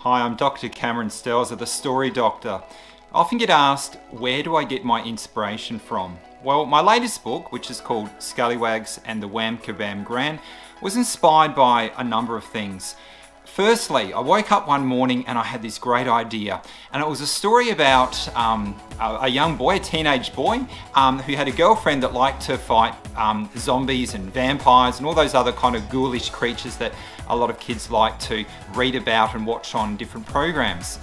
Hi, I'm Dr. Cameron Stelzer, the Story Doctor. I often get asked, where do I get my inspiration from? Well, my latest book, which is called Scallywags and the Wham Kabam Gran, was inspired by a number of things. Firstly, I woke up one morning and I had this great idea, and it was a story about a young boy, a teenage boy, who had a girlfriend that liked to fight zombies and vampires and all those other kind of ghoulish creatures that a lot of kids like to read about and watch on different programs.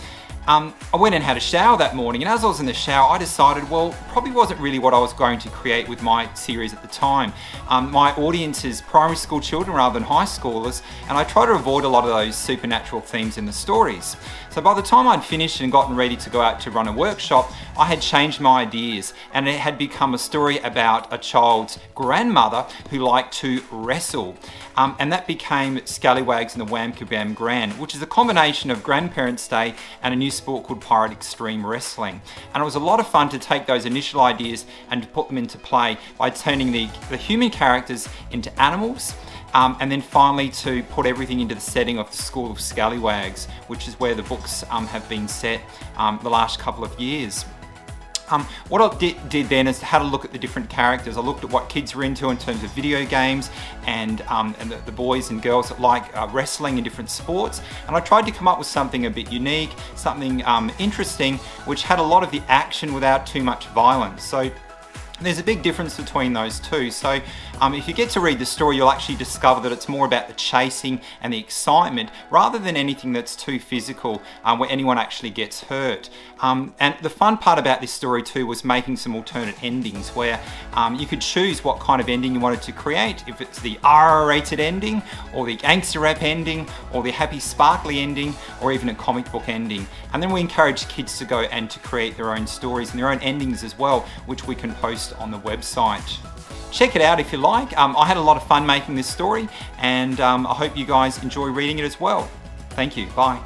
I went and had a shower that morning, and as I was in the shower I decided, well, probably wasn't really what I was going to create with my series at the time. My audience is primary school children rather than high schoolers, and I try to avoid a lot of those supernatural themes in the stories. So by the time I'd finished and gotten ready to go out to run a workshop, I had changed my ideas, and it had become a story about a child's grandmother who liked to wrestle. And that became Scallywags and the Wham Kabam Gran, which is a combination of Grandparents' Day and a new sport called Pirate Extreme Wrestling. And it was a lot of fun to take those initial ideas and to put them into play by turning the human characters into animals, and then finally to put everything into the setting of the School of Scallywags, which is where the books have been set the last couple of years. What I did then is had a look at the different characters. I looked at what kids were into in terms of video games and the boys and girls that like wrestling and different sports, and I tried to come up with something a bit unique, something interesting, which had a lot of the action without too much violence. So there's a big difference between those two. So if you get to read the story, you'll actually discover that it's more about the chasing and the excitement rather than anything that's too physical where anyone actually gets hurt. And the fun part about this story too was making some alternate endings where you could choose what kind of ending you wanted to create, if it's the R-rated ending or the gangster rap ending or the happy sparkly ending or even a comic book ending. And then we encourage kids to go and to create their own stories and their own endings as well, which we can post on the website. Check it out if you like. I had a lot of fun making this story, and I hope you guys enjoy reading it as well. Thank you. Bye.